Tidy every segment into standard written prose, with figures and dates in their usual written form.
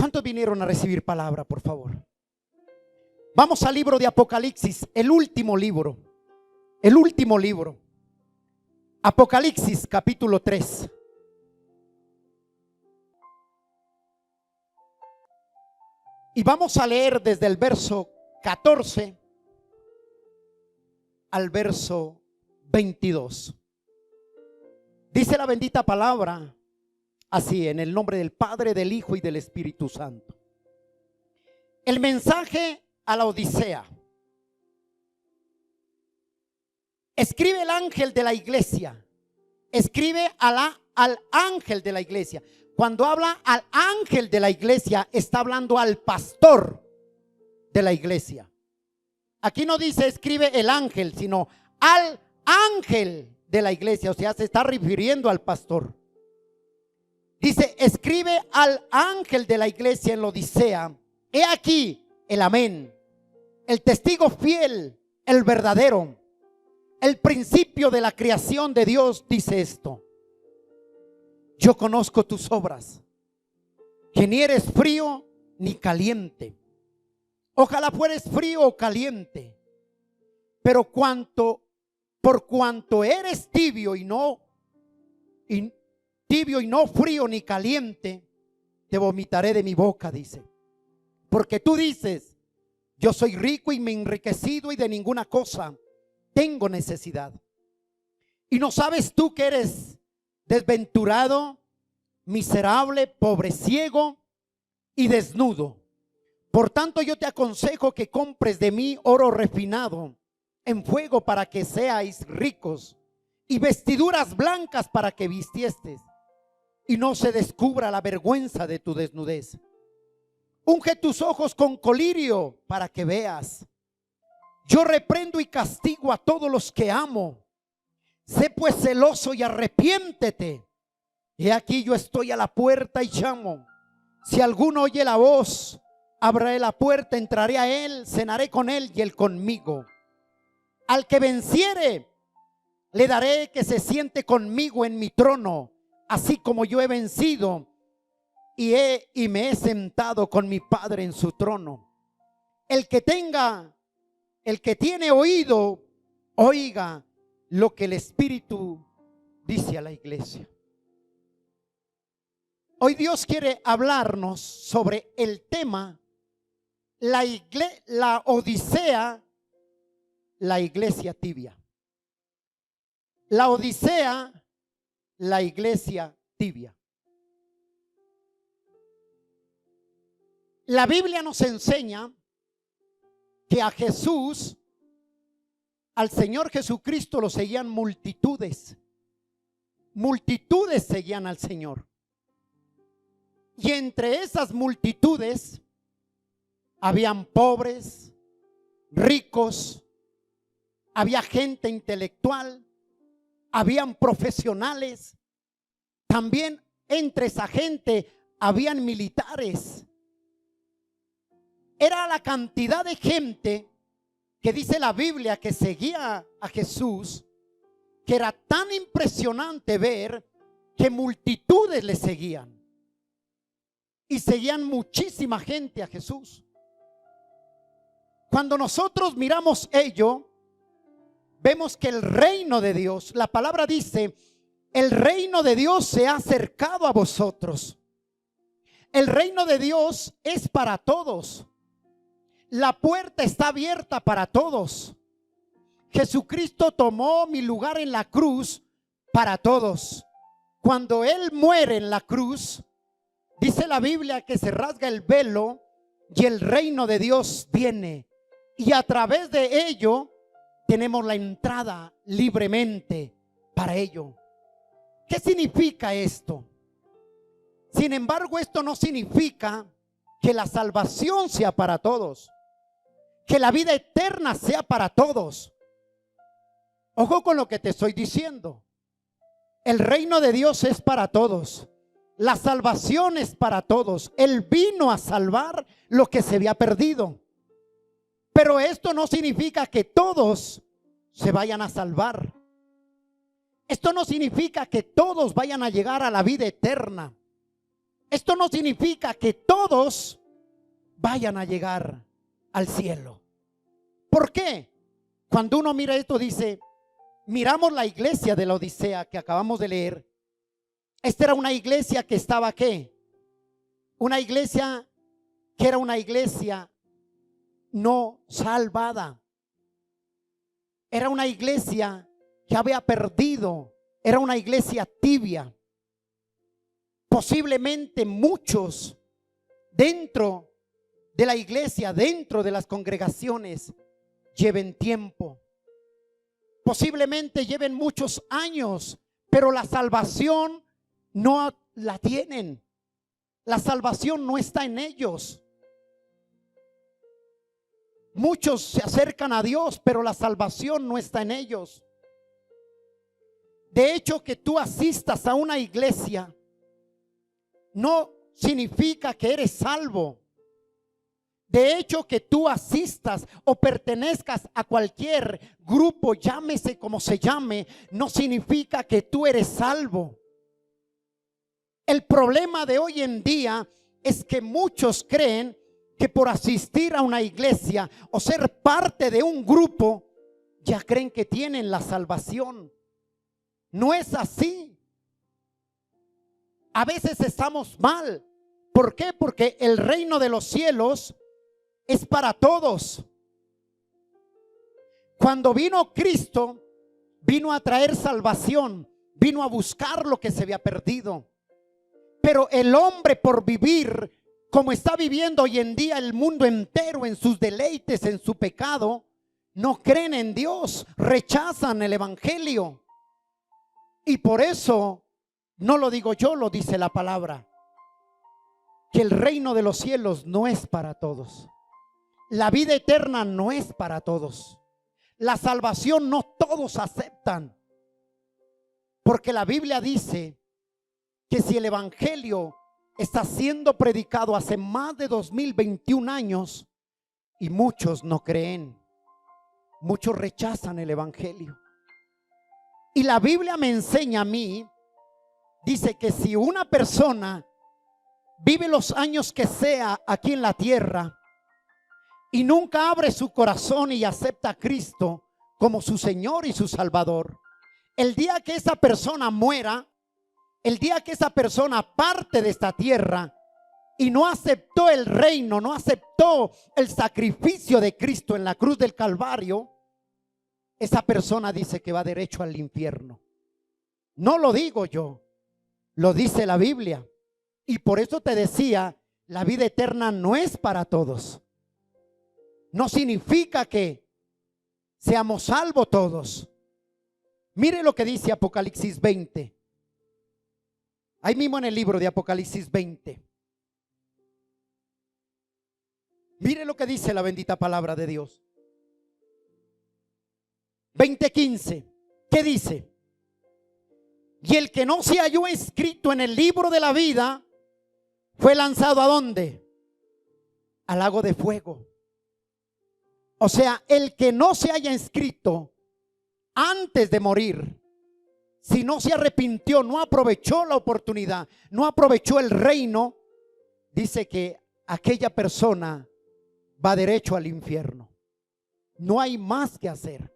¿Cuántos vinieron a recibir palabra, por favor? Vamos al libro de Apocalipsis, el último libro. El último libro. Apocalipsis capítulo 3. Y vamos a leer desde el verso 14 al verso 22. Dice la bendita palabra así, en el nombre del Padre, del Hijo y del Espíritu Santo. El mensaje a la Odisea. Escribe el ángel de la iglesia. Escribe al ángel de la iglesia. Cuando habla al ángel de la iglesia, está hablando al pastor de la iglesia. Aquí no dice escribe el ángel, sino al ángel de la iglesia. O sea, se está refiriendo al pastor. Dice, escribe al ángel de la iglesia en la Odisea. He aquí el amén, el testigo fiel, el verdadero, el principio de la creación de Dios, dice esto. Yo conozco tus obras, que ni eres frío ni caliente. Ojalá fueres frío o caliente. Pero por cuanto eres tibio y no frío ni caliente, te vomitaré de mi boca, dice. Porque tú dices, yo soy rico y me he enriquecido y de ninguna cosa tengo necesidad. Y no sabes tú que eres desventurado, miserable, pobre, ciego y desnudo. Por tanto, yo te aconsejo que compres de mí oro refinado en fuego para que seáis ricos, y vestiduras blancas para que vistiestes y no se descubra la vergüenza de tu desnudez. Unge tus ojos con colirio para que veas. Yo reprendo y castigo a todos los que amo. Sé pues celoso y arrepiéntete. He aquí yo estoy a la puerta y llamo. Si alguno oye la voz, abriré la puerta, entraré a él, cenaré con él y él conmigo. Al que venciere, le daré que se siente conmigo en mi trono, así como yo he vencido y me he sentado con mi Padre en su trono. El que tiene oído, oiga lo que el Espíritu dice a la iglesia. Hoy Dios quiere hablarnos sobre el tema, la Odisea, la iglesia tibia. La Odisea, la iglesia tibia. La Biblia nos enseña que a Jesús, al Señor Jesucristo, lo seguían multitudes. Multitudes seguían al Señor. Y entre esas multitudes habían pobres, ricos, había gente intelectual, habían profesionales. También entre esa gente habían militares. Era la cantidad de gente que dice la Biblia que seguía a Jesús, que era tan impresionante ver que multitudes le seguían. Y seguían muchísima gente a Jesús. Cuando nosotros miramos ello, vemos que el reino de Dios, la palabra dice, el reino de Dios se ha acercado a vosotros. El reino de Dios es para todos. La puerta está abierta para todos. Jesucristo tomó mi lugar en la cruz para todos. Cuando Él muere en la cruz, dice la Biblia que se rasga el velo y el reino de Dios viene. Y a través de ello tenemos la entrada libremente para ello. ¿Qué significa esto? Sin embargo, esto no significa que la salvación sea para todos, que la vida eterna sea para todos. Ojo con lo que te estoy diciendo. El reino de Dios es para todos. La salvación es para todos. Él vino a salvar lo que se había perdido. Pero esto no significa que todos se vayan a salvar. Esto no significa que todos vayan a llegar a la vida eterna. Esto no significa que todos vayan a llegar al cielo. ¿Por qué? Cuando uno mira esto dice, miramos la iglesia de la Odisea que acabamos de leer. Esta era una iglesia que estaba ¿qué? Una iglesia que era una iglesia no salvada. Era una iglesia que había perdido. Era una iglesia tibia. Posiblemente muchos dentro de la iglesia, dentro de las congregaciones, lleven tiempo. Posiblemente lleven muchos años, pero la salvación no la tienen. La salvación no está en ellos. Muchos se acercan a Dios, pero la salvación no está en ellos. De hecho, que tú asistas a una iglesia no significa que eres salvo. De hecho, que tú asistas o pertenezcas a cualquier grupo, llámese como se llame, no significa que tú eres salvo. El problema de hoy en día es que muchos creen que por asistir a una iglesia o ser parte de un grupo, ya creen que tienen la salvación. No es así. A veces estamos mal. ¿Por qué? Porque el reino de los cielos es para todos. Cuando vino Cristo, vino a traer salvación, vino a buscar lo que se había perdido. Pero el hombre, por vivir como está viviendo hoy en día el mundo entero, en sus deleites, en su pecado, no creen en Dios, rechazan el evangelio. Y por eso, no lo digo yo, lo dice la palabra, que el reino de los cielos no es para todos. La vida eterna no es para todos. La salvación no todos aceptan. Porque la Biblia dice que si el evangelio está siendo predicado hace más de 2021 años y muchos no creen, muchos rechazan el evangelio. Y la Biblia me enseña a mí, dice que si una persona vive los años que sea aquí en la tierra y nunca abre su corazón y acepta a Cristo como su Señor y su Salvador, el día que esa persona muera, el día que esa persona parte de esta tierra y no aceptó el reino, no aceptó el sacrificio de Cristo en la cruz del Calvario, esa persona dice que va derecho al infierno. No lo digo yo, lo dice la Biblia. Y por eso te decía, la vida eterna no es para todos. No significa que seamos salvos todos. Mire lo que dice Apocalipsis 20. Ahí mismo en el libro de Apocalipsis 20. Mire lo que dice la bendita palabra de Dios. 20:15. ¿Qué dice? Y el que no se halló escrito en el libro de la vida fue lanzado ¿a dónde? Al lago de fuego. O sea, el que no se haya inscrito antes de morir, si no se arrepintió, no aprovechó la oportunidad, no aprovechó el reino, dice que aquella persona va derecho al infierno. No hay más que hacer.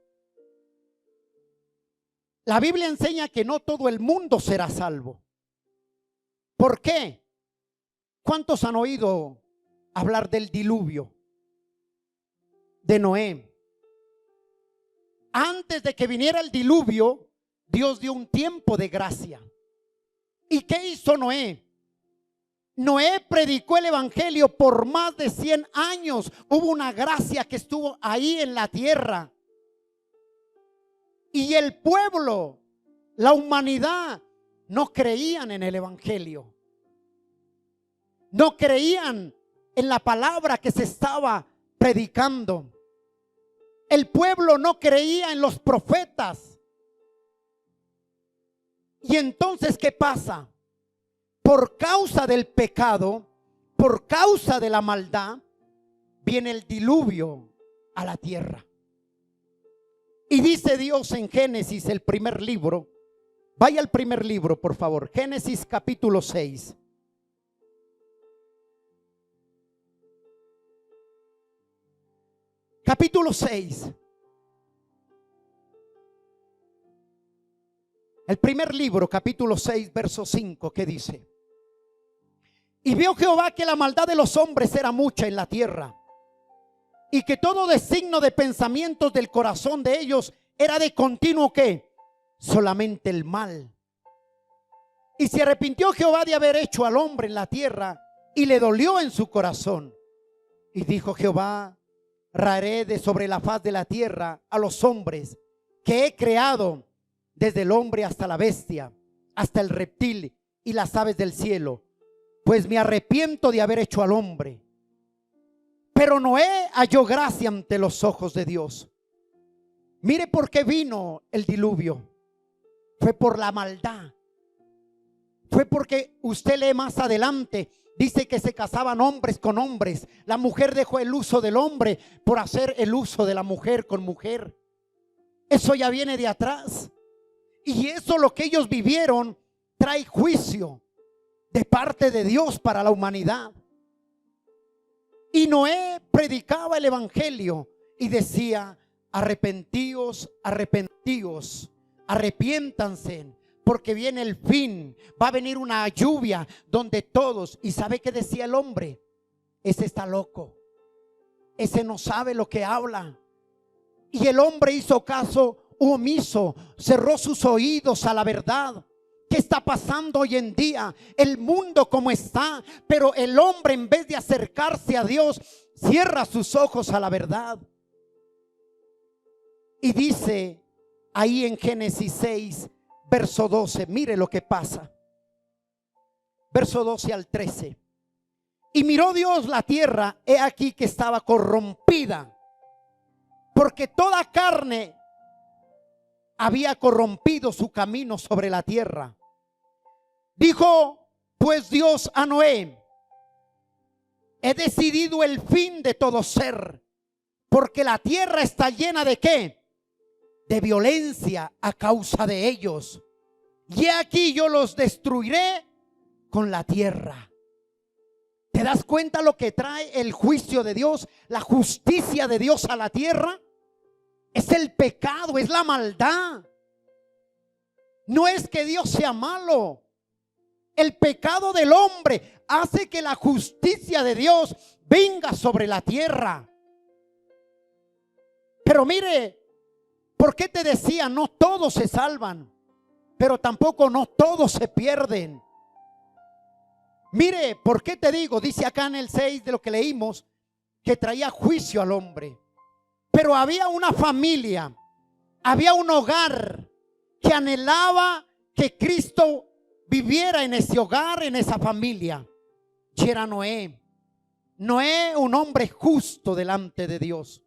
La Biblia enseña que no todo el mundo será salvo. ¿Por qué? ¿Cuántos han oído hablar del diluvio de Noé? Antes de que viniera el diluvio, Dios dio un tiempo de gracia. ¿Y qué hizo Noé? Noé predicó el evangelio por más de 100 años. Hubo una gracia que estuvo ahí en la tierra. Y el pueblo, la humanidad, no creían en el evangelio. No creían en la palabra que se estaba predicando. El pueblo no creía en los profetas. Y entonces, ¿qué pasa? Por causa del pecado, por causa de la maldad, viene el diluvio a la tierra. Y dice Dios en Génesis, el primer libro. Vaya al primer libro, por favor. Génesis capítulo 6. capítulo 6. El primer libro, capítulo 6, verso 5, que dice: y vio Jehová que la maldad de los hombres era mucha en la tierra, y que todo designio de pensamientos del corazón de ellos era de continuo, ¿qué? Solamente el mal. Y se arrepintió Jehová de haber hecho al hombre en la tierra, y le dolió en su corazón. Y dijo Jehová: raeré de sobre la faz de la tierra a los hombres que he creado, desde el hombre hasta la bestia, hasta el reptil y las aves del cielo, pues me arrepiento de haber hecho al hombre. Pero Noé halló gracia ante los ojos de Dios. Mire por qué vino el diluvio. Fue por la maldad. Fue porque usted lee más adelante, dice que se casaban hombres con hombres. La mujer dejó el uso del hombre por hacer el uso de la mujer con mujer. Eso ya viene de atrás. Y eso, lo que ellos vivieron, trae juicio de parte de Dios para la humanidad. Y Noé predicaba el evangelio y decía: arrepentíos, arrepentíos, arrepiéntanse, porque viene el fin. Va a venir una lluvia donde todos. ¿Y sabe qué decía el hombre? Ese está loco, ese no sabe lo que habla. Y el hombre hizo caso omiso, cerró sus oídos a la verdad. ¿Qué está pasando hoy en día? El mundo como está, pero el hombre, en vez de acercarse a Dios, cierra sus ojos a la verdad. Y dice ahí en Génesis 6, verso 12, mire lo que pasa. Verso 12 al 13. Y miró Dios la tierra, he aquí que estaba corrompida, porque toda carne había corrompido su camino sobre la tierra. Dijo pues Dios a Noé: he decidido el fin de todo ser, porque la tierra está llena de ¿qué? De violencia a causa de ellos. Y aquí yo los destruiré con la tierra. ¿Te das cuenta lo que trae el juicio de Dios, la justicia de Dios a la tierra? Es el pecado, es la maldad. No es que Dios sea malo. El pecado del hombre hace que la justicia de Dios venga sobre la tierra. Pero mire, ¿por qué te decía? No todos se salvan, pero tampoco no todos se pierden. Mire, ¿por qué te digo? Dice acá en el 6 de lo que leímos, que traía juicio al hombre. Pero había una familia, había un hogar que anhelaba que Cristo viviera en ese hogar, en esa familia. Y era Noé. Noé, un hombre justo delante de Dios.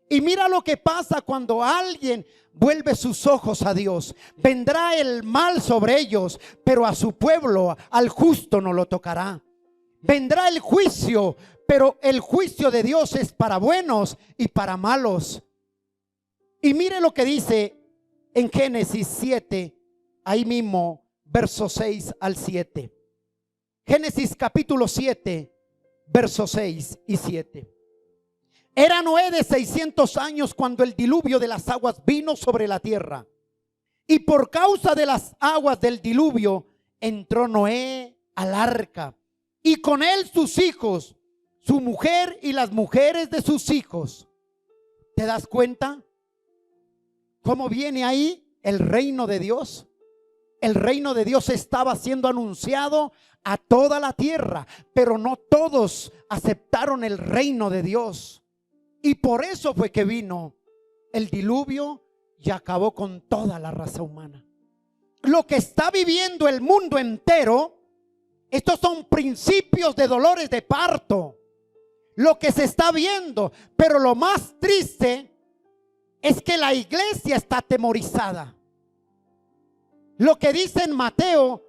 Y mira lo que pasa cuando alguien vuelve sus ojos a Dios. Vendrá el mal sobre ellos, pero a su pueblo, al justo, no lo tocará. Vendrá el juicio, pero el juicio de Dios es para buenos y para malos. Y mire lo que dice en Génesis 7, ahí mismo, versos 6 al 7. Génesis capítulo 7, versos 6 y 7. Era Noé de 600 años cuando el diluvio de las aguas vino sobre la tierra. Y por causa de las aguas del diluvio entró Noé al arca, y con él sus hijos, su mujer y las mujeres de sus hijos. ¿Te das cuenta cómo viene ahí el reino de Dios? El reino de Dios estaba siendo anunciado a toda la tierra, pero no todos aceptaron el reino de Dios. Y por eso fue que vino el diluvio y acabó con toda la raza humana. Lo que está viviendo el mundo entero, estos son principios de dolores de parto. Lo que se está viendo, pero lo más triste es que la iglesia está atemorizada. Lo que dice en Mateo,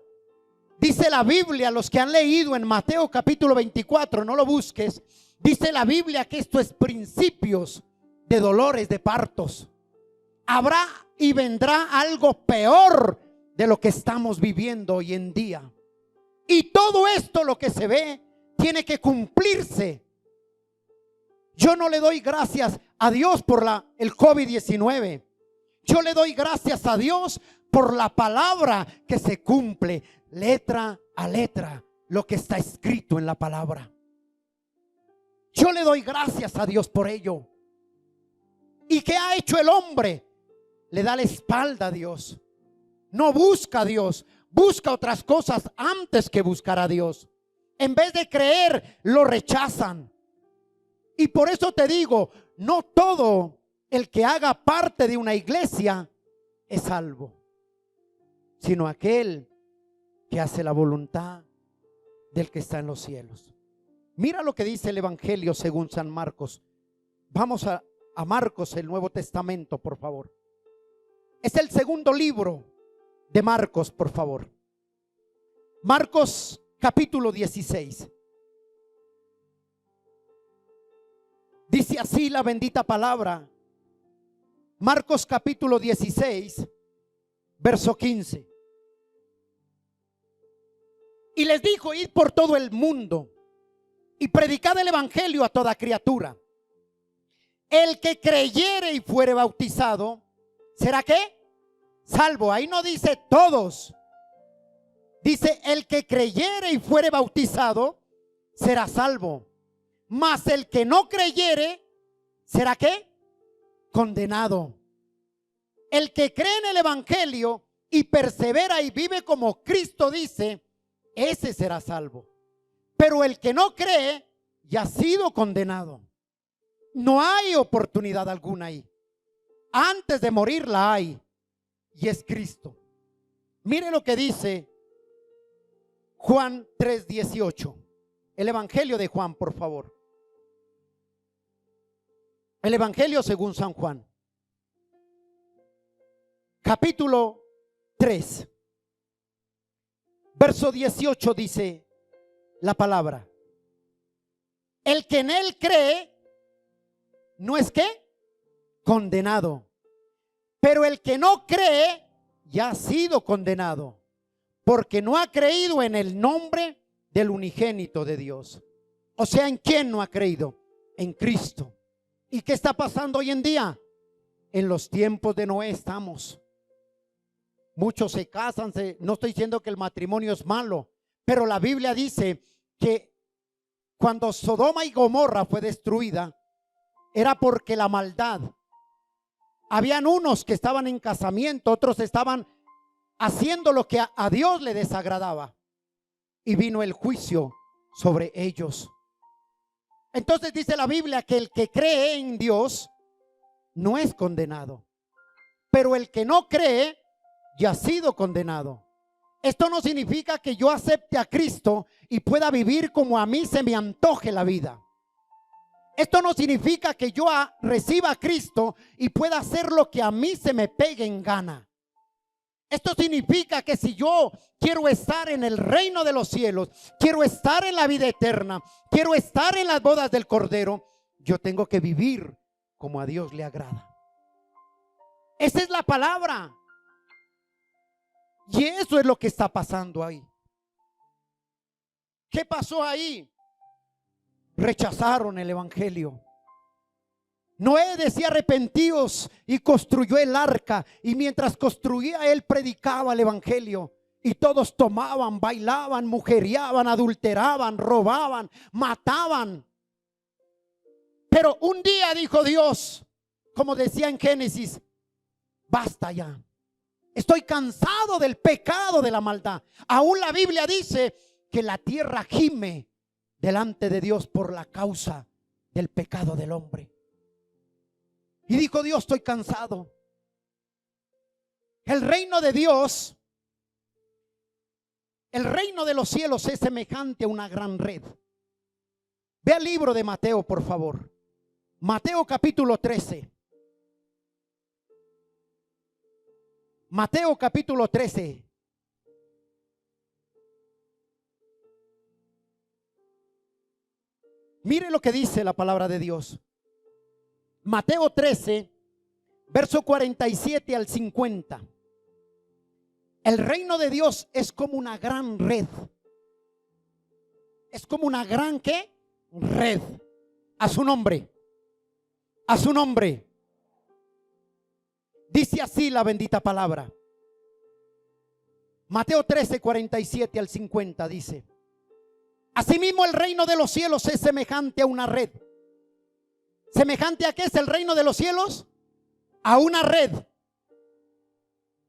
dice la Biblia, los que han leído en Mateo capítulo 24, no lo busques. Dice la Biblia que esto es principios de dolores de partos. Habrá y vendrá algo peor de lo que estamos viviendo hoy en día. Y todo esto, lo que se ve, tiene que cumplirse. Yo no le doy gracias a Dios por el COVID-19. Yo le doy gracias a Dios por la palabra que se cumple letra a letra, lo que está escrito en la palabra. Yo le doy gracias a Dios por ello. ¿Y qué ha hecho el hombre? Le da la espalda a Dios. No busca a Dios, busca otras cosas antes que buscar a Dios. En vez de creer, lo rechazan. Y por eso te digo, no todo el que haga parte de una iglesia es salvo, sino aquel que hace la voluntad del que está en los cielos. Mira lo que dice el Evangelio según San Marcos. Vamos a Marcos, el Nuevo Testamento, por favor. Es el segundo libro de Marcos, por favor. Marcos capítulo 16. Dice así la bendita palabra. Marcos capítulo 16, verso 15. Y les dijo: id por todo el mundo y predicad el evangelio a toda criatura. El que creyere y fuere bautizado, ¿será qué? Salvo. Ahí no dice todos. Dice: el que creyere y fuere bautizado, será salvo. Mas el que no creyere, ¿será qué? Condenado. El que cree en el evangelio y persevera y vive como Cristo dice, ese será salvo. Pero el que no cree ya ha sido condenado. No hay oportunidad alguna ahí. Antes de morir la hay, y es Cristo. Mire lo que dice Juan 3:18. El evangelio de Juan, por favor. El evangelio según San Juan, capítulo 3, verso 18, dice la palabra: el que en él cree no es ¿qué? Condenado, pero el que no cree ya ha sido condenado, porque no ha creído en el nombre del unigénito de Dios. O sea, ¿en quién no ha creído? En Cristo. ¿Y qué está pasando hoy en día? En los tiempos de Noé estamos. Muchos se casan, no estoy diciendo que el matrimonio es malo, pero la Biblia dice que cuando Sodoma y Gomorra fue destruida, era porque la maldad. Habían unos que estaban en casamiento, otros estaban haciendo lo que a Dios le desagradaba. Y vino el juicio sobre ellos. Entonces dice la Biblia que el que cree en Dios no es condenado, pero el que no cree ya ha sido condenado. Esto no significa que yo acepte a Cristo y pueda vivir como a mí se me antoje la vida. Esto no significa que yo reciba a Cristo y pueda hacer lo que a mí se me pegue en gana. Esto significa que si yo quiero estar en el reino de los cielos, quiero estar en la vida eterna, quiero estar en las bodas del Cordero, yo tengo que vivir como a Dios le agrada. Esa es la palabra. Y eso es lo que está pasando ahí. ¿Qué pasó ahí? Rechazaron el evangelio. Noé decía: arrepentíos, y construyó el arca, y mientras construía él predicaba el evangelio, y todos tomaban, bailaban, mujeriaban, adulteraban, robaban, mataban. Pero un día dijo Dios, como decía en Génesis: basta ya, estoy cansado del pecado, de la maldad. Aún la Biblia dice que la tierra gime delante de Dios por la causa del pecado del hombre. Y dijo Dios: estoy cansado. El reino de Dios, el reino de los cielos es semejante a una gran red. Ve al libro de Mateo, por favor. Mateo capítulo 13. Mateo capítulo 13. Mire lo que dice la palabra de Dios. Mateo 13, verso 47 al 50. El reino de Dios es como una gran red. Es como una gran ¿qué? Red. A su nombre. A su nombre. Dice así la bendita palabra. Mateo 13, 47 al 50 dice: asimismo el reino de los cielos es semejante a una red. ¿Semejante a qué es el reino de los cielos? A una red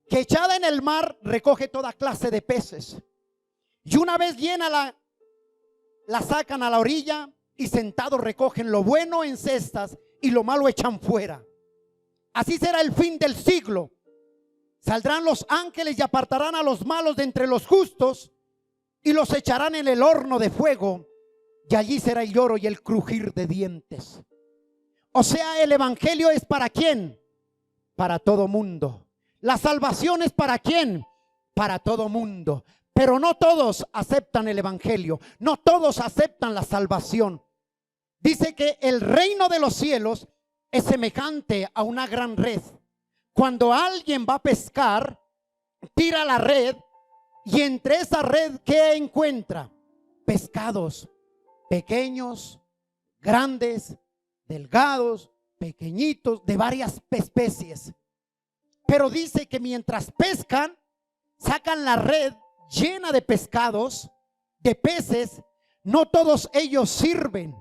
que echada en el mar recoge toda clase de peces. Y una vez llena la sacan a la orilla y sentados recogen lo bueno en cestas y lo malo echan fuera. Así será el fin del siglo. Saldrán los ángeles y apartarán a los malos de entre los justos y los echarán en el horno de fuego, y allí será el lloro y el crujir de dientes. O sea, el evangelio es para ¿quién? Para todo mundo. La salvación es para ¿quién? Para todo mundo. Pero no todos aceptan el evangelio, no todos aceptan la salvación. Dice que el reino de los cielos es semejante a una gran red. Cuando alguien va a pescar, tira la red y entre esa red, ¿qué encuentra? Pescados pequeños, grandes, delgados, pequeñitos, de varias especies. Pero dice que mientras pescan, sacan la red llena de pescados, de peces. No todos ellos sirven,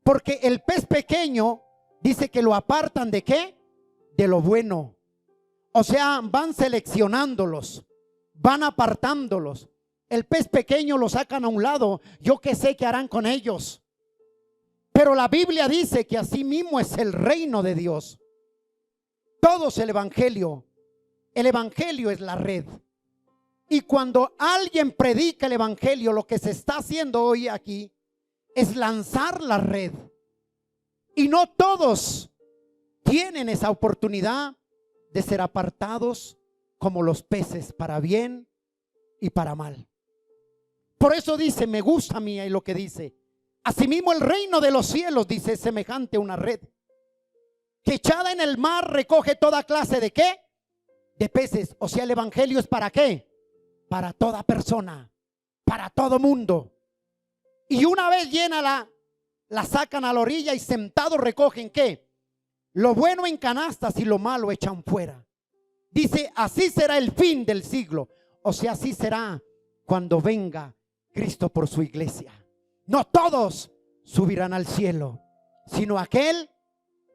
porque el pez pequeño dice que lo apartan ¿de qué? De lo bueno. O sea, van seleccionándolos, van apartándolos. El pez pequeño lo sacan a un lado. Yo qué sé qué harán con ellos. Pero la Biblia dice que así mismo es el reino de Dios. Todo es el evangelio. El evangelio es la red. Y cuando alguien predica el evangelio, lo que se está haciendo hoy aquí es lanzar la red. Y no todos tienen esa oportunidad de ser apartados como los peces, para bien y para mal. Por eso dice, me gusta a mí lo que dice: asimismo el reino de los cielos, dice, es semejante a una red que echada en el mar recoge toda clase de ¿qué? De peces. O sea, el evangelio es para ¿qué? Para toda persona, para todo mundo. Y una vez llena la sacan a la orilla y sentados recogen ¿qué? Lo bueno en canastas y lo malo echan fuera. Dice, así será el fin del siglo. O sea, así será cuando venga Cristo por su iglesia. No todos subirán al cielo, sino aquel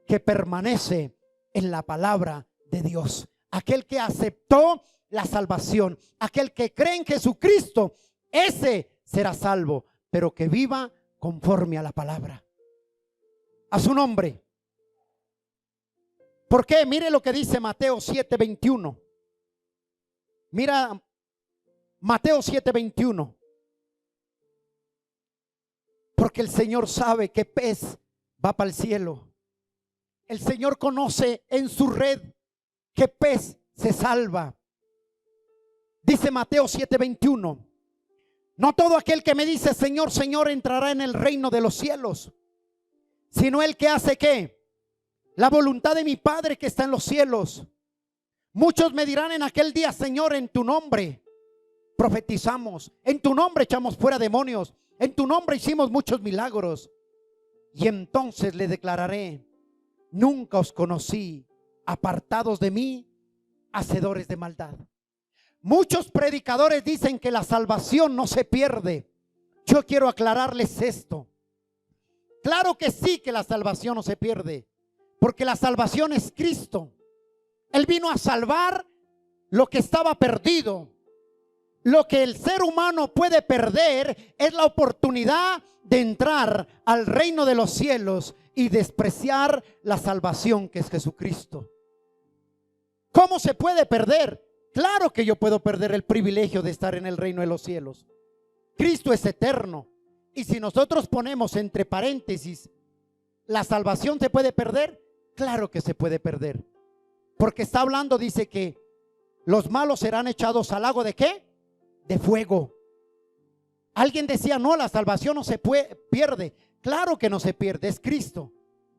que permanece en la palabra de Dios, aquel que aceptó la salvación, aquel que cree en Jesucristo, ese será salvo, pero que viva conforme a la palabra. A su nombre. ¿Por qué? Mire lo que dice Mateo 7:21. Mira Mateo 7:21. Porque el Señor sabe qué pez va para el cielo. El Señor conoce en su red qué pez se salva. Dice Mateo 7:21. No todo aquel que me dice Señor, Señor entrará en el reino de los cielos, sino el que hace ¿qué? La voluntad de mi Padre que está en los cielos. Muchos me dirán en aquel día, Señor, en tu nombre profetizamos, en tu nombre echamos fuera demonios, en tu nombre hicimos muchos milagros. Y entonces le declararé: nunca os conocí, apartados de mí, hacedores de maldad. Muchos predicadores dicen que la salvación no se pierde. Yo quiero aclararles esto. Claro que sí, que la salvación no se pierde, porque la salvación es Cristo. Él vino a salvar lo que estaba perdido. Lo que el ser humano puede perder es la oportunidad de entrar al reino de los cielos y despreciar la salvación que es Jesucristo. ¿Cómo se puede perder? Claro que yo puedo perder el privilegio de estar en el reino de los cielos. Cristo es eterno. Y si nosotros ponemos entre paréntesis, ¿la salvación se puede perder? Claro que se puede perder. Porque está hablando, dice que los malos serán echados al lago ¿de qué? De fuego. Alguien decía, no, la salvación no se pierde. Claro que no se pierde, es Cristo.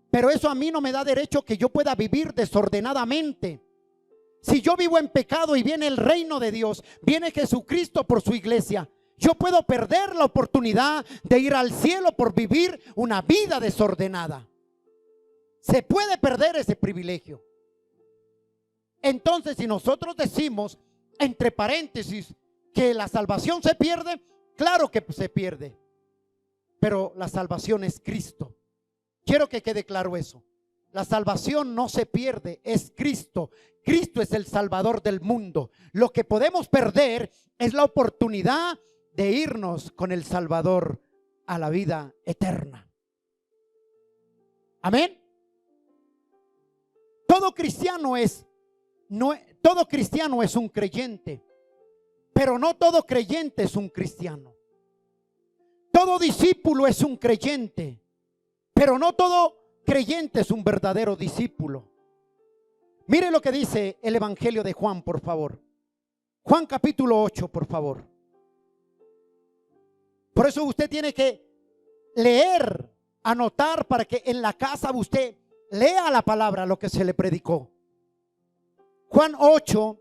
Pero eso a mí no me da derecho que yo pueda vivir desordenadamente. Si yo vivo en pecado y viene el reino de Dios, viene Jesucristo por su iglesia, yo puedo perder la oportunidad de ir al cielo por vivir una vida desordenada. Se puede perder ese privilegio. Entonces, si nosotros decimos, entre paréntesis, que la salvación se pierde, claro que se pierde. Pero la salvación es Cristo. Quiero que quede claro eso. La salvación no se pierde, es Cristo. Cristo es el Salvador del mundo. Lo que podemos perder es la oportunidad de irnos con el Salvador a la vida eterna. Amén. Todo cristiano es un creyente, pero no todo creyente es un cristiano. Todo discípulo es un creyente, pero no todo creyente es un verdadero discípulo. Mire lo que dice el Evangelio de Juan, por favor. Juan capítulo 8, por favor. Por eso usted tiene que leer, anotar, para que en la casa usted lea la palabra, lo que se le predicó. Juan 8,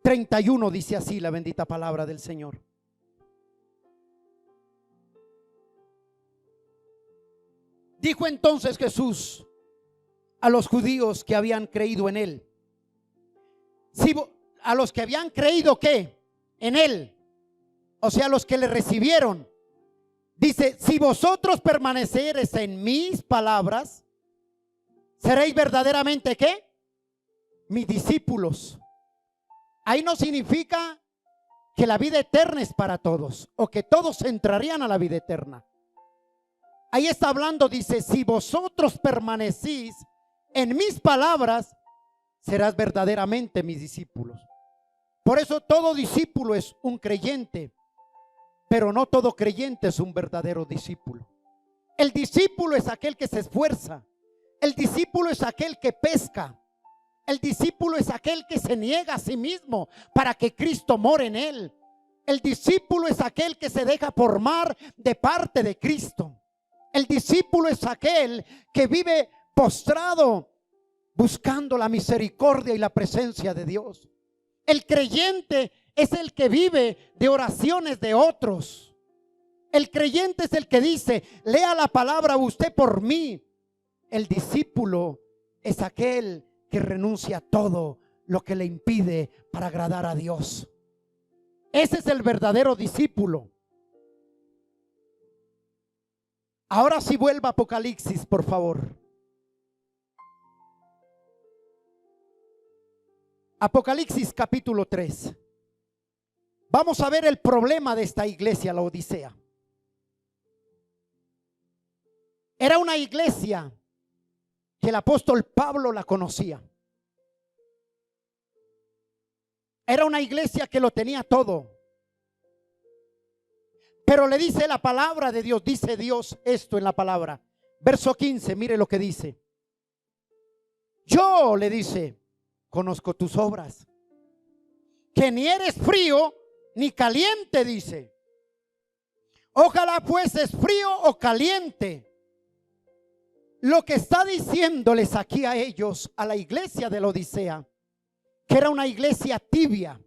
31 dice así la bendita palabra del Señor. Dijo entonces Jesús a los judíos que habían creído en él. A los que habían creído, ¿qué? En él. O sea, los que le recibieron. Dice, si vosotros permanecereis en mis palabras, seréis verdaderamente, ¿qué? Mis discípulos. Ahí no significa que la vida eterna es para todos, o que todos entrarían a la vida eterna. Ahí está hablando, dice, si vosotros permanecís en mis palabras, serás verdaderamente mis discípulos. Por eso todo discípulo es un creyente, pero no todo creyente es un verdadero discípulo. El discípulo es aquel que se esfuerza. El discípulo es aquel que pesca. El discípulo es aquel que se niega a sí mismo para que Cristo more en él. El discípulo es aquel que se deja formar de parte de Cristo. El discípulo es aquel que vive postrado buscando la misericordia y la presencia de Dios. El creyente es el que vive de oraciones de otros. El creyente es el que dice, lea la palabra usted por mí. El discípulo es aquel que renuncia a todo lo que le impide para agradar a Dios. Ese es el verdadero discípulo. Ahora sí vuelva a Apocalipsis, por favor. Apocalipsis capítulo 3. Vamos a ver el problema de esta iglesia, la Odisea. Era una iglesia que el apóstol Pablo la conocía. Era una iglesia que lo tenía todo. Pero le dice la palabra de Dios, dice Dios esto en la palabra. Verso 15, mire lo que dice. Yo, le dice, conozco tus obras, que ni eres frío ni caliente, dice. Ojalá fueses frío o caliente. Lo que está diciéndoles aquí a ellos, a la iglesia de la Odisea, que era una iglesia tibia,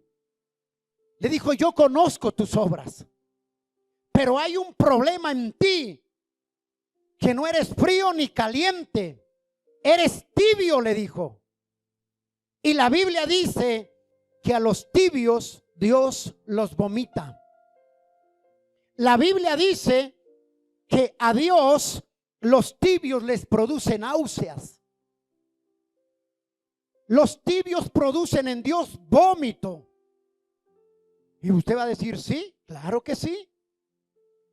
le dijo, yo conozco tus obras, pero hay un problema en ti, que no eres frío ni caliente, eres tibio, le dijo. Y la Biblia dice que a los tibios Dios los vomita. La Biblia dice que a Dios los tibios les producen náuseas. Los tibios producen en Dios vómito. Y usted va a decir, sí, claro que sí.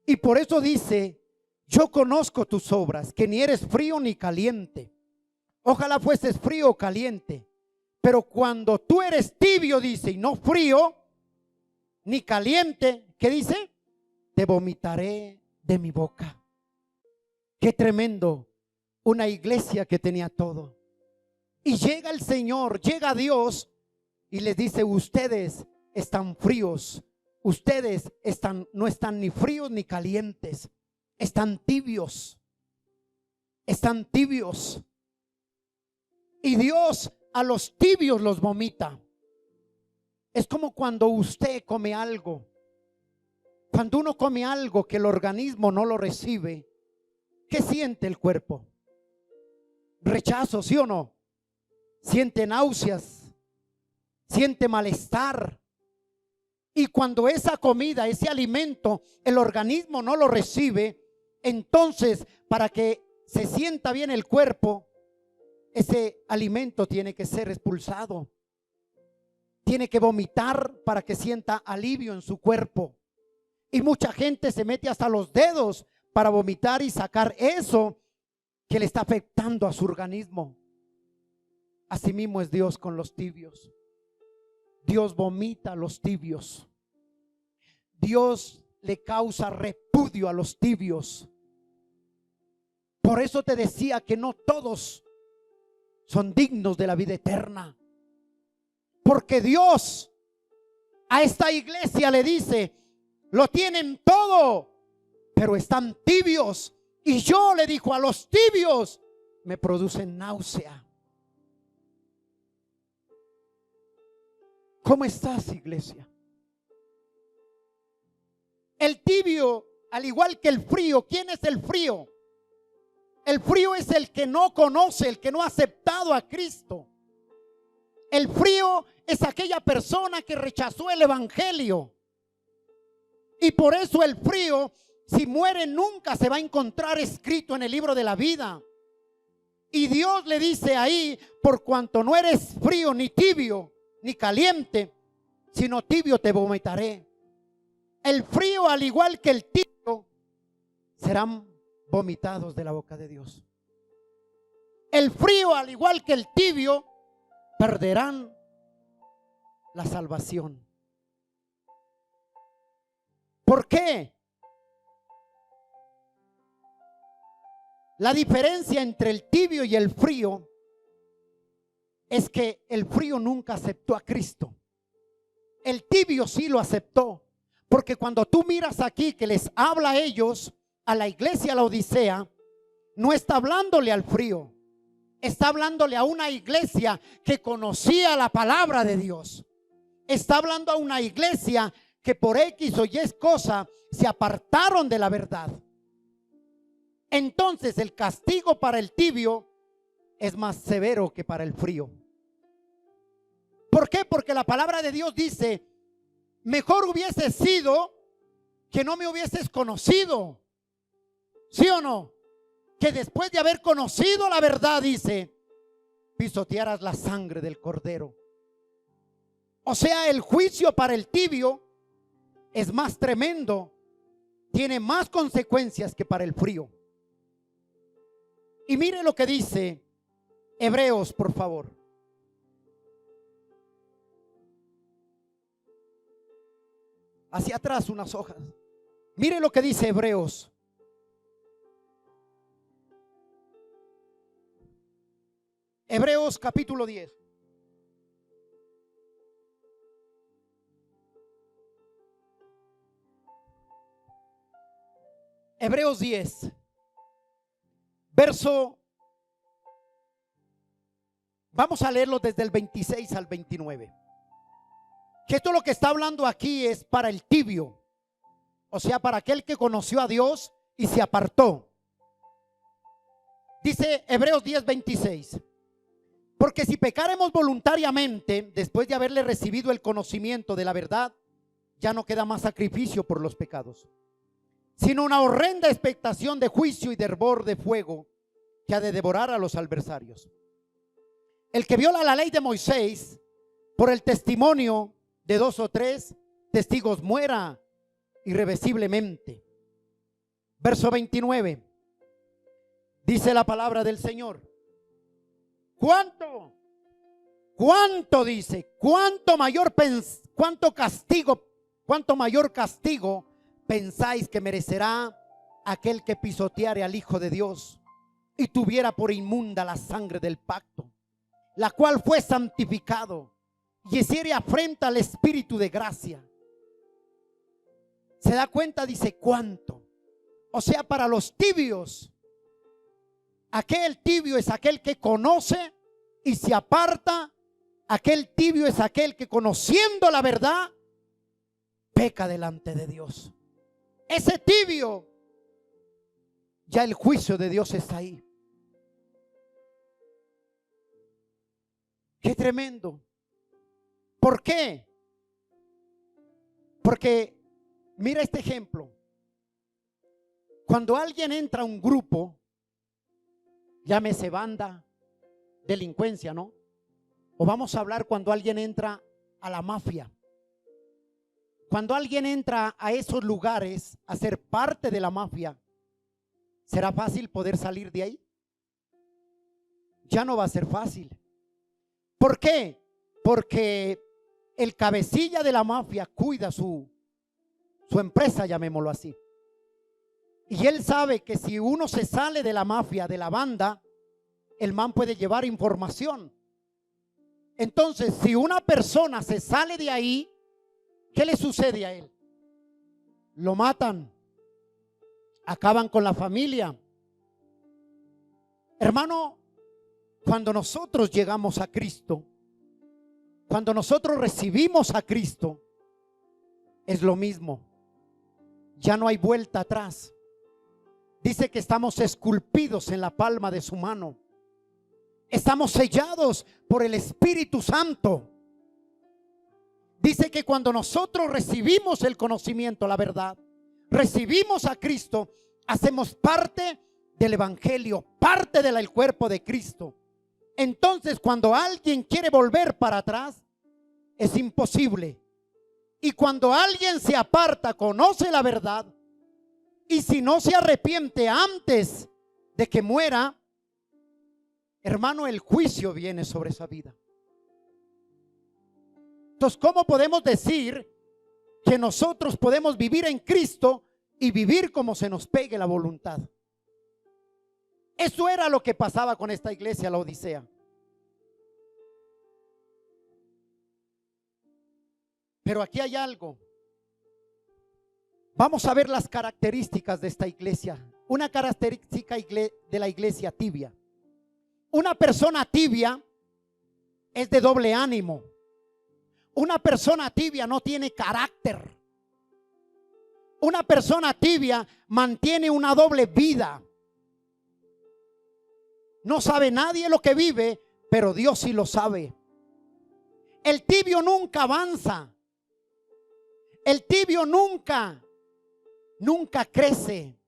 Y por eso dice, yo conozco tus obras, que ni eres frío ni caliente. Ojalá fueses frío o caliente. Pero cuando tú eres tibio, dice, y no frío ni caliente, ¿qué dice? Te vomitaré de mi boca. Qué tremendo. Una iglesia que tenía todo. Y llega el Señor, llega Dios y les dice, ustedes están fríos. Ustedes no están ni fríos ni calientes. Están tibios. Están tibios. Y Dios a los tibios los vomita. Es como cuando usted come algo. Cuando uno come algo que el organismo no lo recibe, ¿qué siente el cuerpo? rechazo, ¿sí o no? Siente náuseas, siente malestar. Y cuando esa comida, ese alimento, el organismo no lo recibe, entonces para que se sienta bien el cuerpo, ese alimento tiene que ser expulsado. Tiene que vomitar para que sienta alivio en su cuerpo. Y mucha gente se mete hasta los dedos para vomitar y sacar eso que le está afectando a su organismo. Asimismo es Dios con los tibios. Dios vomita a los tibios. Dios le causa repudio a los tibios. Por eso te decía que no todos son dignos de la vida eterna. Porque Dios a esta iglesia le dice: lo tienen todo, pero están tibios. Y yo le dijo: a los tibios me producen náusea. ¿Cómo estás, iglesia? El tibio, al igual que el frío, ¿quién es el frío? El frío es el que no conoce, el que no ha aceptado a Cristo. El frío es aquella persona que rechazó el evangelio. Y por eso el frío, si muere, nunca se va a encontrar escrito en el libro de la vida. Y Dios le dice ahí: por cuanto no eres frío ni tibio ni caliente, sino tibio te vomitaré. El frío, al igual que el tibio, serán vomitados de la boca de Dios. El frío, al igual que el tibio, perderán la salvación. ¿Por qué? La diferencia entre el tibio y el frío es que el frío nunca aceptó a Cristo. El tibio sí lo aceptó. Porque cuando tú miras aquí que les habla a ellos, a la iglesia Laodicea, no está hablándole al frío. Está hablándole a una iglesia que conocía la palabra de Dios. Está hablando a una iglesia que por X o Y cosa se apartaron de la verdad. Entonces el castigo para el tibio es más severo que para el frío. ¿Por qué? Porque la palabra de Dios dice: mejor hubiese sido que no me hubieses conocido. ¿Sí o no? Que después de haber conocido la verdad, dice, pisotearas la sangre del cordero. O sea, el juicio para el tibio es más tremendo, tiene más consecuencias que para el frío. Y mire lo que dice Hebreos, por favor. Hacia atrás unas hojas. Mire lo que dice Hebreos. Hebreos capítulo 10. Hebreos 10. Verso. Vamos a leerlo desde el 26 al 29. Que esto lo que está hablando aquí es para el tibio. O sea, para aquel que conoció a Dios y se apartó. Dice Hebreos 10:26. Porque si pecaremos voluntariamente, después de haberle recibido el conocimiento de la verdad, ya no queda más sacrificio por los pecados, sino una horrenda expectación de juicio y de hervor de fuego que ha de devorar a los adversarios. El que viola la ley de Moisés por el testimonio de 2 o 3 testigos muera irreversiblemente. Verso 29. Dice la palabra del Señor: ¿Cuánto dice? ¿Cuánto mayor castigo pensáis que merecerá aquel que pisoteare al Hijo de Dios y tuviera por inmunda la sangre del pacto, la cual fue santificado, y hiciere afrenta al Espíritu de gracia? ¿Se da cuenta? Dice cuánto. O sea, para los tibios, aquel tibio es aquel que conoce y se aparta. Aquel tibio es aquel que, conociendo la verdad, peca delante de Dios. Ese tibio, ya el juicio de Dios está ahí. tremendo. ¿Por qué? Porque mira este ejemplo. Cuando alguien entra a un grupo, llámese banda, delincuencia, ¿no? O vamos a hablar cuando alguien entra a la mafia. Cuando alguien entra a esos lugares a ser parte de la mafia, ¿será fácil poder salir de ahí? Ya no va a ser fácil. ¿Por qué? Porque el cabecilla de la mafia cuida su empresa, llamémoslo así. Y él sabe que si uno se sale de la mafia, de la banda, el man puede llevar información. Entonces, si una persona se sale de ahí, ¿qué le sucede a él? Lo matan, acaban con la familia. Hermano, cuando nosotros llegamos a Cristo, cuando nosotros recibimos a Cristo, es lo mismo. Ya no hay vuelta atrás. Dice que estamos esculpidos en la palma de su mano. Estamos sellados por el Espíritu Santo. Dice que cuando nosotros recibimos el conocimiento, la verdad, recibimos a Cristo, hacemos parte del Evangelio, parte del cuerpo de Cristo. Entonces, cuando alguien quiere volver para atrás, es imposible. Y cuando alguien se aparta, conoce la verdad, y si no se arrepiente antes de que muera, hermano, el juicio viene sobre esa vida. Entonces, ¿cómo podemos decir que nosotros podemos vivir en Cristo y vivir como se nos pegue la voluntad? Eso era lo que pasaba con esta iglesia, la Odisea. Pero aquí hay algo. Vamos a ver las características de esta iglesia. Una característica de la iglesia tibia. Una persona tibia es de doble ánimo. Una persona tibia no tiene carácter. Una persona tibia mantiene una doble vida. No sabe nadie lo que vive, pero Dios sí lo sabe. El tibio nunca avanza. El tibio nunca crece.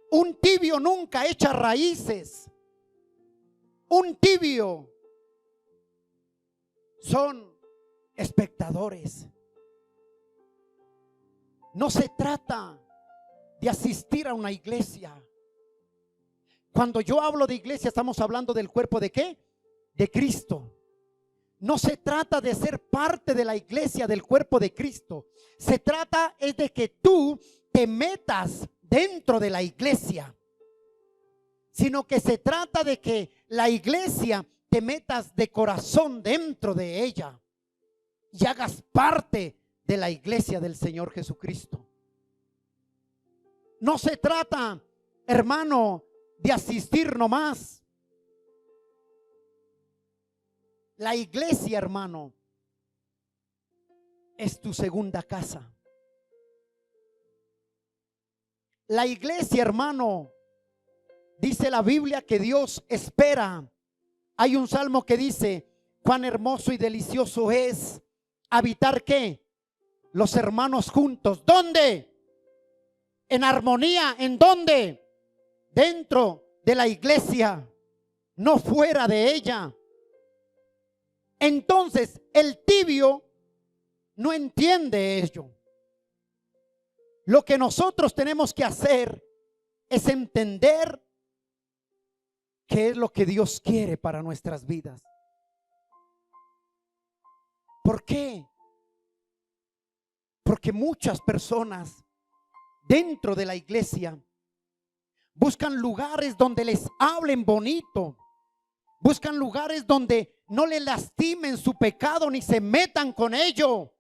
Un tibio nunca echa raíces. Un tibio son espectadores. No se trata de asistir a una iglesia. Cuando yo hablo de iglesia, estamos hablando del cuerpo de ¿qué? De Cristo. No se trata de ser parte de la iglesia, del cuerpo de Cristo. Se trata es de que tú te metas dentro de la iglesia, sino que se trata de que la iglesia te metas de corazón dentro de ella y hagas parte de la iglesia del Señor Jesucristo. No se trata, hermano, de asistir nomás. La iglesia, hermano, es tu segunda casa. La iglesia, hermano, dice la Biblia que Dios espera. Hay un salmo que dice: cuán hermoso y delicioso es habitar ¿qué? Los hermanos juntos. ¿Dónde? En armonía. ¿En dónde? Dentro de la iglesia, no fuera de ella. Entonces el tibio no entiende ello. Lo que nosotros tenemos que hacer es entender qué es lo que Dios quiere para nuestras vidas. ¿Por qué? Porque muchas personas dentro de la iglesia buscan lugares donde les hablen bonito. Buscan lugares donde no le lastimen su pecado ni se metan con ello.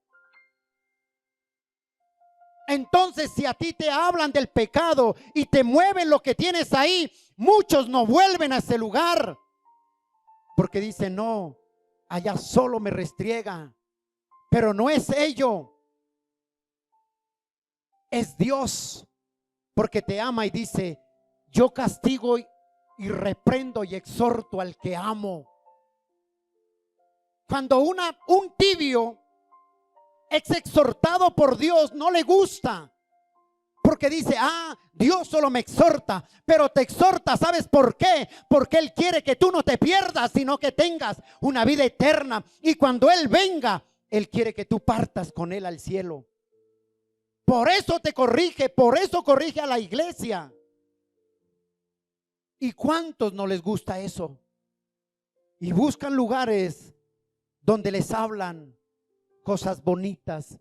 Entonces, si a ti te hablan del pecado y te mueven lo que tienes ahí, muchos no vuelven a ese lugar porque dicen: no, allá solo me restriega. Pero no es ello, es Dios, porque te ama y dice: yo castigo y reprendo y exhorto al que amo. Cuando un tibio es exhortado por Dios, no le gusta. Porque dice, Dios solo me exhorta, pero te exhorta, ¿sabes por qué? Porque Él quiere que tú no te pierdas, sino que tengas una vida eterna. Y cuando Él venga, Él quiere que tú partas con Él al cielo. Por eso te corrige, por eso corrige a la iglesia. ¿Y cuántos no les gusta eso? Y buscan lugares donde les hablan cosas bonitas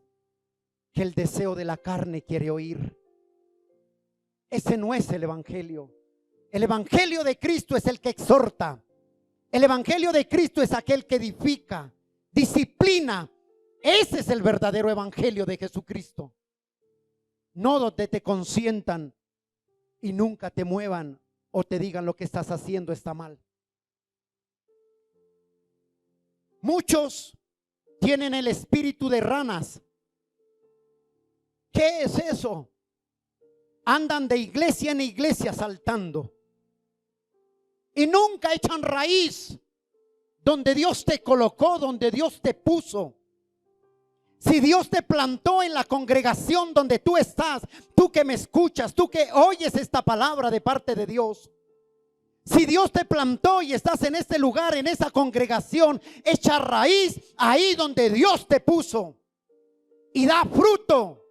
que el deseo de la carne quiere oír. Ese no es el evangelio. El evangelio de Cristo es el que exhorta. El evangelio de Cristo es aquel que edifica, disciplina. Ese es el verdadero evangelio de Jesucristo. No donde te consientan y nunca te muevan o te digan lo que estás haciendo está mal. Muchos tienen el espíritu de ranas. ¿Qué es eso? Andan de iglesia en iglesia saltando y nunca echan raíz donde Dios te colocó, donde Dios te puso. Si Dios te plantó en la congregación donde tú estás, tú que me escuchas, tú que oyes esta palabra de parte de Dios, si Dios te plantó y estás en este lugar, en esa congregación, echa raíz ahí donde Dios te puso y da fruto,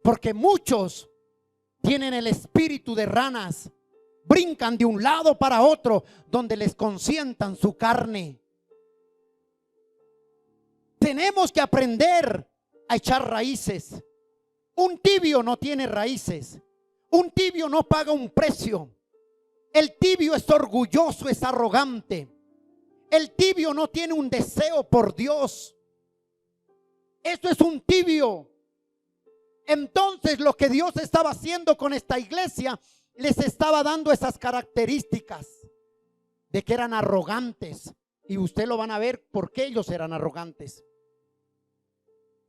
porque muchos tienen el espíritu de ranas, brincan de un lado para otro donde les consientan su carne. Tenemos que aprender a echar raíces. Un tibio no tiene raíces. Un tibio no paga un precio. El tibio es orgulloso, es arrogante. El tibio no tiene un deseo por Dios. Eso es un tibio. Entonces lo que Dios estaba haciendo con esta iglesia, les estaba dando esas características de que eran arrogantes. Y usted lo van a ver por qué ellos eran arrogantes.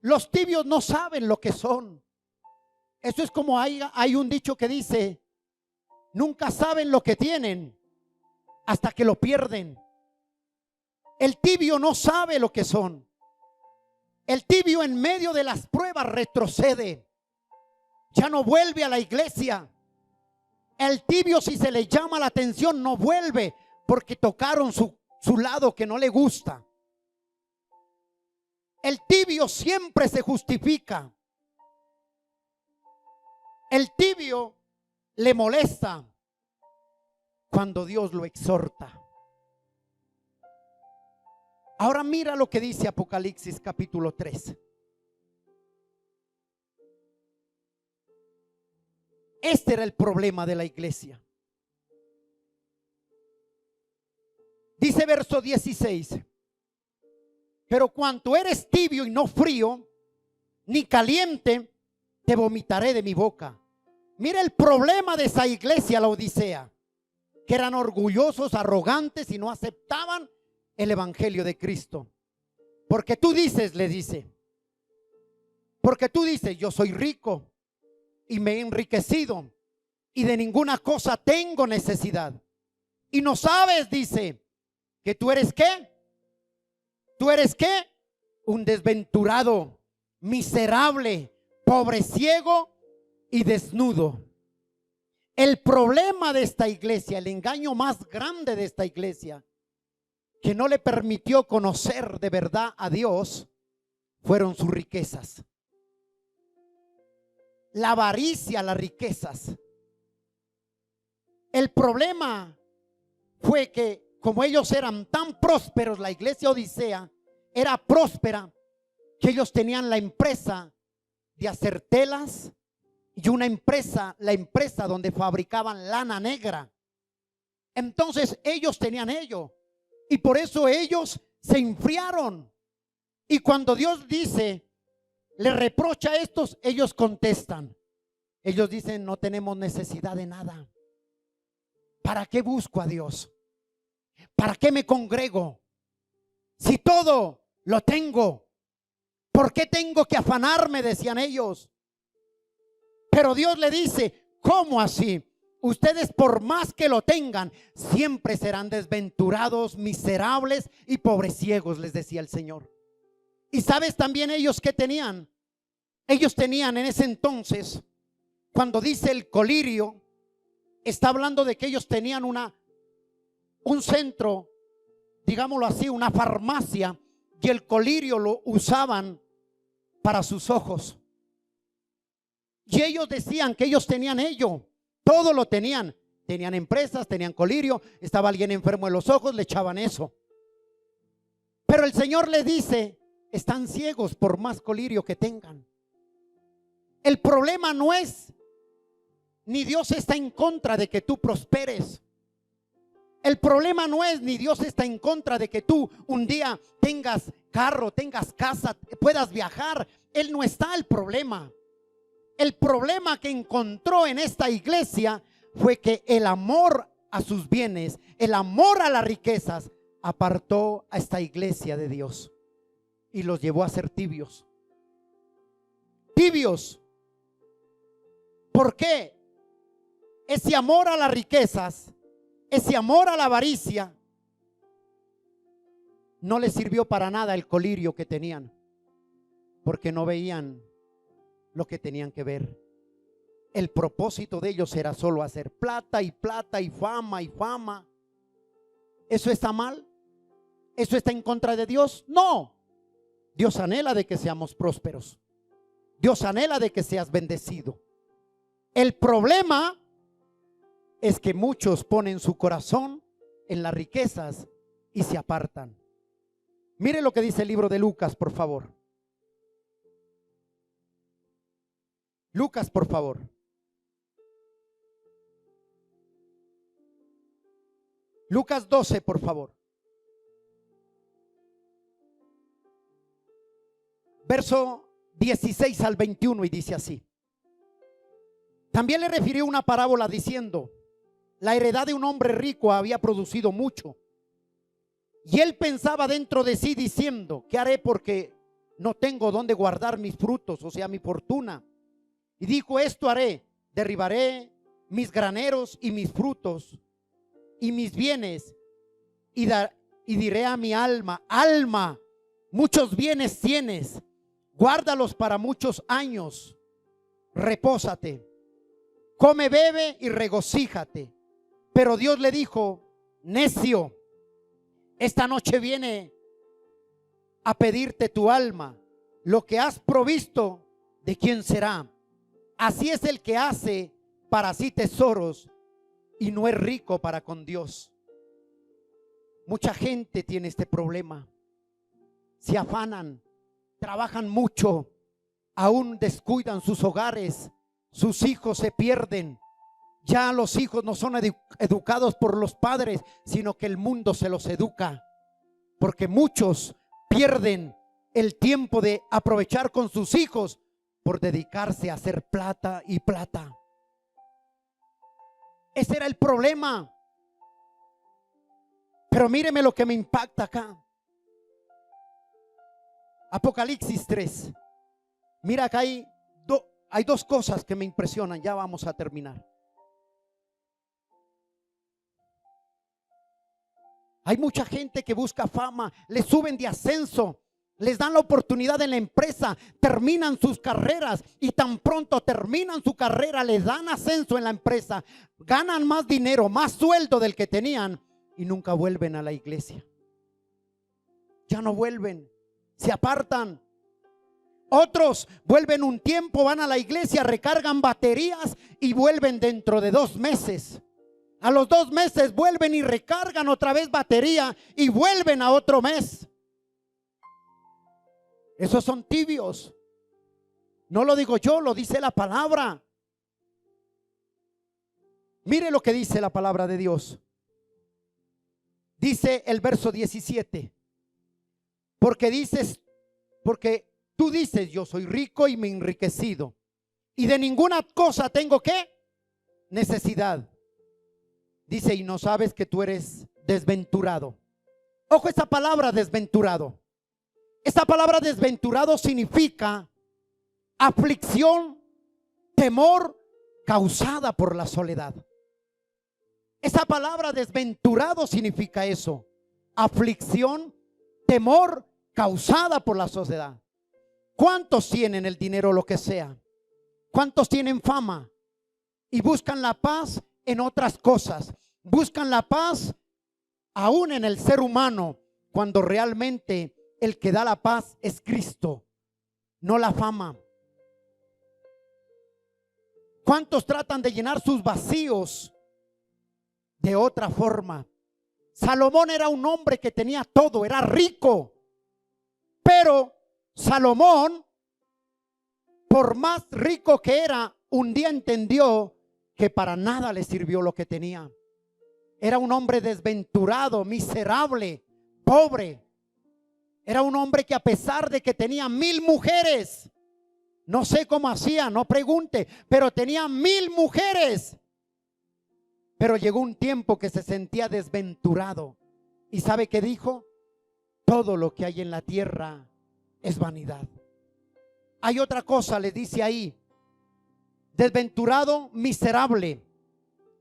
Los tibios no saben lo que son. Eso es como hay un dicho que dice, nunca saben lo que tienen hasta que lo pierden. El tibio no sabe lo que son. El tibio en medio de las pruebas retrocede. Ya no vuelve a la iglesia. El tibio, si se le llama la atención, no vuelve porque tocaron su lado que no le gusta. El tibio siempre se justifica. El tibio le molesta cuando Dios lo exhorta. Ahora mira lo que dice Apocalipsis capítulo 3. Este era el problema de la iglesia. Dice verso 16. Pero cuanto eres tibio y no frío, ni caliente, te vomitaré de mi boca. Mira el problema de esa iglesia, la Odisea, que eran orgullosos, arrogantes y no aceptaban el evangelio de Cristo. Porque tú dices, le dice, porque tú dices, yo soy rico y me he enriquecido y de ninguna cosa tengo necesidad. Y no sabes, dice, que tú eres ¿qué? ¿Tú eres qué? Un desventurado, miserable, pobre, ciego y desnudo. El problema de esta iglesia, el engaño más grande de esta iglesia, que no le permitió conocer de verdad a Dios, fueron sus riquezas. La avaricia, las riquezas. El problema fue que como ellos eran tan prósperos, la iglesia Odisea era próspera, que ellos tenían la empresa de hacer telas y una empresa, la empresa donde fabricaban lana negra. Entonces ellos tenían ello y por eso ellos se enfriaron. Y cuando Dios dice, le reprocha a estos, ellos contestan. Ellos dicen, no tenemos necesidad de nada. ¿Para qué busco a Dios? ¿Para qué me congrego? Si todo lo tengo, ¿por qué tengo que afanarme? Decían ellos. Pero Dios le dice, ¿cómo así? ustedes por más que lo tengan, siempre serán desventurados, miserables y pobreciegos, les decía el Señor. Y sabes también ellos que tenían. Ellos tenían en ese entonces, cuando dice el colirio, está hablando de que ellos tenían un centro, digámoslo así, una farmacia, y el colirio lo usaban para sus ojos. Y ellos decían que ellos tenían ello, todo lo tenían. Tenían empresas, tenían colirio, estaba alguien enfermo de los ojos, le echaban eso. Pero el Señor les dice, están ciegos por más colirio que tengan. El problema no es, ni Dios está en contra de que tú prosperes. El problema no es, ni Dios está en contra de que tú un día tengas carro, tengas casa, puedas viajar. Él no está el problema. El problema que encontró en esta iglesia fue que el amor a sus bienes, el amor a las riquezas, apartó a esta iglesia de Dios y los llevó a ser tibios. Tibios. ¿Por qué? Ese amor a las riquezas, ese amor a la avaricia, no les sirvió para nada el colirio que tenían, porque no veían lo que tenían que ver. El propósito de ellos era solo hacer plata y plata y fama y fama. ¿Eso está mal? ¿Eso está en contra de Dios? No. Dios anhela de que seamos prósperos. Dios anhela de que seas bendecido. El problema es que muchos ponen su corazón en las riquezas y se apartan. Mire lo que dice el libro de Lucas, por favor. Lucas, por favor. Lucas 12, por favor. Verso 16 al 21 y dice así. También le refirió una parábola diciendo, la heredad de un hombre rico había producido mucho. Y él pensaba dentro de sí diciendo, ¿qué haré porque no tengo dónde guardar mis frutos, o sea, mi fortuna? Y dijo, esto haré, derribaré mis graneros y mis frutos y mis bienes y diré a mi alma, alma, muchos bienes tienes, guárdalos para muchos años, repósate, come, bebe y regocíjate. Pero Dios le dijo, necio, esta noche viene a pedirte tu alma, lo que has provisto, ¿de quién será? Así es el que hace para sí tesoros y no es rico para con Dios. Mucha gente tiene este problema. Se afanan, trabajan mucho, aún descuidan sus hogares, sus hijos se pierden. Ya los hijos no son educados por los padres, sino que el mundo se los educa. Porque muchos pierden el tiempo de aprovechar con sus hijos por dedicarse a hacer plata y plata. Ese era el problema. Pero míreme lo que me impacta acá. Apocalipsis 3. Mira acá hay dos cosas que me impresionan. Ya vamos a terminar. Hay mucha gente que busca fama, les suben de ascenso, les dan la oportunidad en la empresa, terminan sus carreras y tan pronto terminan su carrera, les dan ascenso en la empresa, ganan más dinero, más sueldo del que tenían y nunca vuelven a la iglesia. Ya no vuelven, se apartan. Otros vuelven un tiempo, van a la iglesia, recargan baterías y vuelven dentro de 2 meses. A los 2 meses vuelven y recargan otra vez batería y vuelven a otro mes. Esos son tibios. No lo digo yo, lo dice la palabra. Mire lo que dice la palabra de Dios. Dice el verso 17. Porque tú dices, yo soy rico y me he enriquecido, y de ninguna cosa tengo ¿qué? Necesidad. Dice, y no sabes que tú eres desventurado. Ojo, esa palabra desventurado. Esta palabra desventurado significa aflicción, temor causada por la soledad. Esa palabra desventurado significa eso: aflicción, temor causada por la sociedad. ¿Cuántos tienen el dinero o lo que sea? ¿Cuántos tienen fama y buscan la paz en otras cosas? Buscan la paz aún en el ser humano, cuando realmente el que da la paz es Cristo, no la fama. ¿Cuántos tratan de llenar sus vacíos de otra forma? Salomón era un hombre que tenía todo, era rico, pero Salomón, por más rico que era, un día entendió que para nada le sirvió lo que tenía. Era un hombre desventurado, miserable, pobre. Era un hombre que, a pesar de que tenía 1000 mujeres, no sé cómo hacía, no pregunte, pero tenía 1000 mujeres. Pero llegó un tiempo que se sentía desventurado. ¿Y sabe qué dijo? Todo lo que hay en la tierra es vanidad. Hay otra cosa, le dice ahí: desventurado, miserable.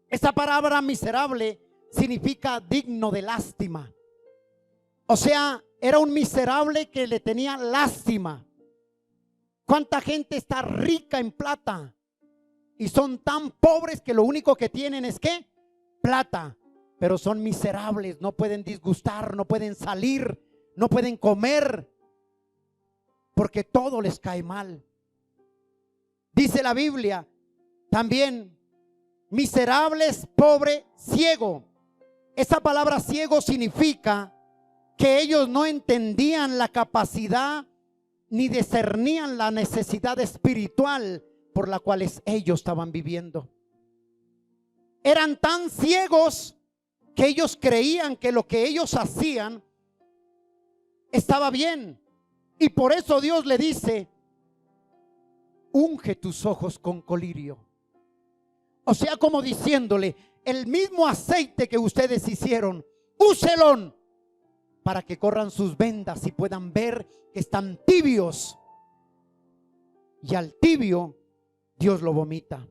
Esa palabra miserable significa digno de lástima. O sea, era un miserable que le tenía lástima. ¿Cuánta gente está rica en plata y son tan pobres que lo único que tienen es ¿qué? Plata. Pero son miserables, no pueden disgustar, no pueden salir, no pueden comer, porque todo les cae mal. Dice la Biblia también: miserables, pobre, ciego. Esa palabra ciego significa que ellos no entendían la capacidad ni discernían la necesidad espiritual por la cual ellos estaban viviendo. Eran tan ciegos que ellos creían que lo que ellos hacían estaba bien. Y por eso Dios le dice: unge tus ojos con colirio. O sea, como diciéndole: el mismo aceite que ustedes hicieron, úselo para que corran sus vendas y puedan ver que están tibios. Y al tibio Dios lo vomita.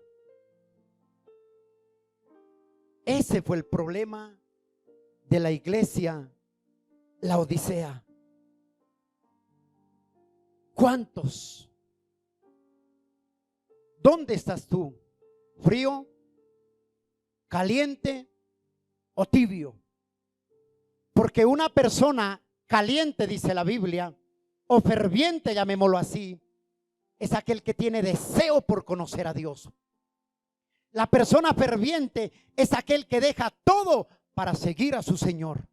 Ese fue el problema de la iglesia Laodicea. ¿Cuántos? ¿Dónde estás tú? ¿Frío, caliente o tibio? Porque una persona caliente, dice la Biblia, o ferviente, llamémoslo así, es aquel que tiene deseo por conocer a Dios. La persona ferviente es aquel que deja todo para seguir a su Señor.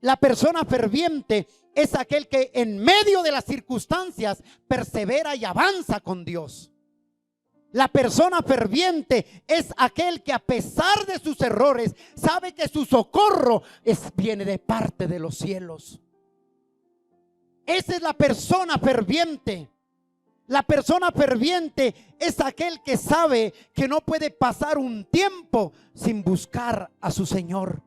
La persona ferviente es aquel que en medio de las circunstancias persevera y avanza con Dios. La persona ferviente es aquel que, a pesar de sus errores, sabe que su socorro viene de parte de los cielos. Esa es la persona ferviente. La persona ferviente es aquel que sabe que no puede pasar un tiempo sin buscar a su Señor.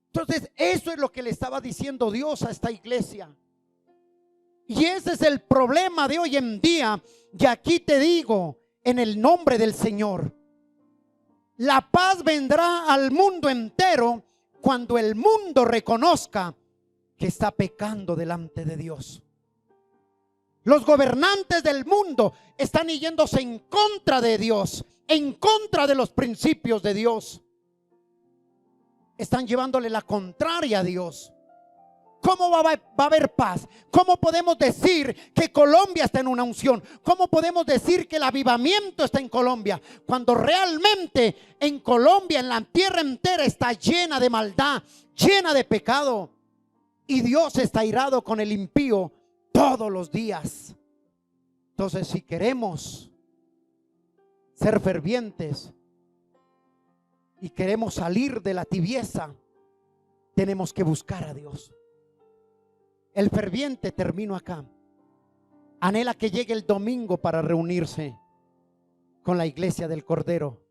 Entonces, eso es lo que le estaba diciendo Dios a esta iglesia. Y ese es el problema de hoy en día. Y aquí te digo, en el nombre del Señor, la paz vendrá al mundo entero cuando el mundo reconozca que está pecando delante de Dios. Los gobernantes del mundo están yéndose en contra de Dios, en contra de los principios de Dios. Están llevándole la contraria a Dios. ¿Cómo va a haber paz? ¿Cómo podemos decir que Colombia está en una unción? ¿Cómo podemos decir que el avivamiento está en Colombia? Cuando realmente en Colombia, en la tierra entera, está llena de maldad, llena de pecado. Y Dios está airado con el impío todos los días. Entonces, si queremos ser fervientes y queremos salir de la tibieza, tenemos que buscar a Dios. El ferviente, termino acá, anhela que llegue el domingo para reunirse con la iglesia del Cordero.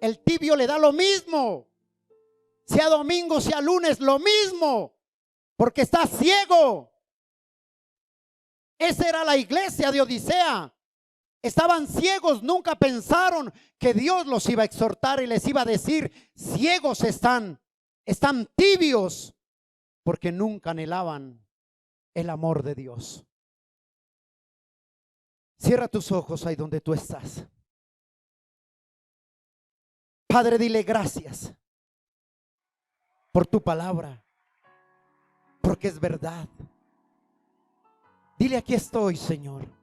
El tibio le da lo mismo, sea domingo, sea lunes, lo mismo, porque está ciego. Esa era la iglesia de Odisea. estaban ciegos, nunca pensaron que Dios los iba a exhortar y les iba a decir: ciegos están tibios, porque nunca anhelaban el amor de Dios. Cierra tus ojos ahí donde tú estás. Padre, dile gracias por tu palabra, porque es verdad. Dile: aquí estoy, Señor.